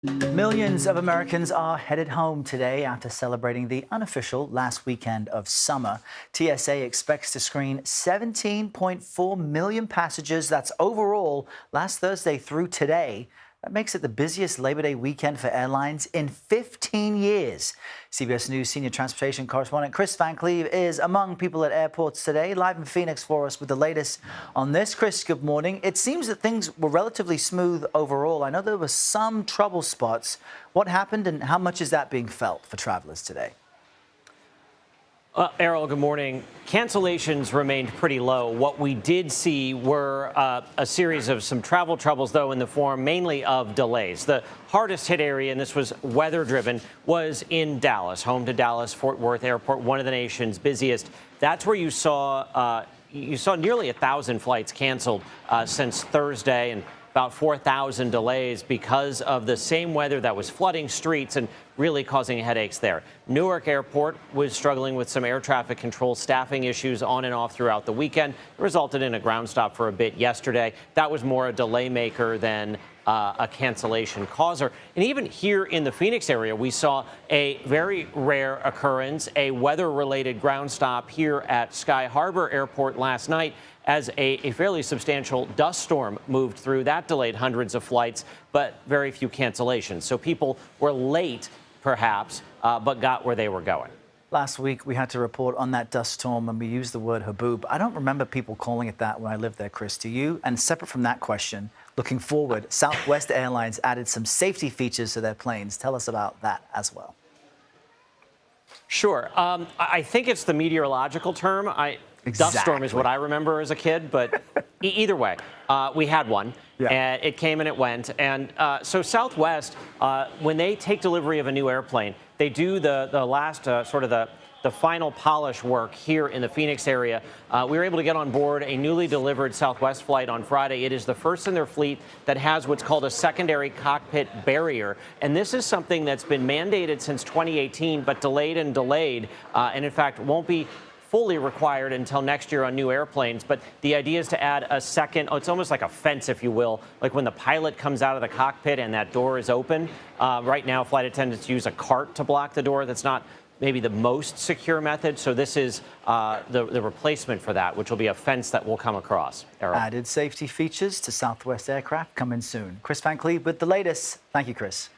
Millions of Americans are headed home today after celebrating the unofficial last weekend of summer. TSA expects to screen 17.4 million passengers. That's overall last Thursday through today. That makes it the busiest Labor Day weekend for airlines in 15 years. CBS News senior transportation correspondent Kris Van Cleave is among people at airports today, live in Phoenix for us with the latest on this. Kris, good morning. It seems that things were relatively smooth overall. I know there were some trouble spots. What happened and how much is that being felt for travelers today? Errol, good morning. Cancellations remained pretty low. What we did see were a series of some travel troubles, though, in the form mainly of delays. The hardest hit area, and this was weather-driven, was in Dallas, home to Dallas-Fort Worth Airport, one of the nation's busiest. That's where you saw nearly 1,000 flights canceled since Thursday, and about 4,000 delays because of the same weather that was flooding streets and really causing headaches there. Newark Airport was struggling with some air traffic control staffing issues on and off throughout the weekend. It resulted in a ground stop for a bit yesterday. That was more a delay maker than a cancellation causer. And even here in the Phoenix area, we saw a very rare occurrence, a weather-related ground stop here at Sky Harbor Airport last night as a fairly substantial dust storm moved through. That delayed hundreds of flights, but very few cancellations. So people were late, perhaps, but got where they were going. Last week, we had to report on that dust storm, and we used the word haboob. I don't remember people calling it that when I lived there, Kris. Do you? And separate from that question, looking forward, Southwest Airlines added some safety features to their planes. Tell us about that as well. Sure. I think it's the meteorological term. Dust storm is what I remember as a kid, but either way, we had one, and it came and it went. And so Southwest, when they take delivery of a new airplane, they do the last sort of the final polish work here in the Phoenix area. We were able to get on board a newly delivered Southwest flight on Friday. It is the first in their fleet that has what's called a secondary cockpit barrier. And this is something that's been mandated since 2018, but delayed and delayed, and in fact won't be fully required until next year on new airplanes. But the idea is to add a second, it's almost like a fence, if you will, like when the pilot comes out of the cockpit and that door is open. Right now, flight attendants use a cart to block the door. That's not maybe the most secure method. So this is the replacement for that, which will be a fence that will come across. Errol. Added safety features to Southwest aircraft coming soon. Kris Van Cleave with the latest. Thank you, Kris.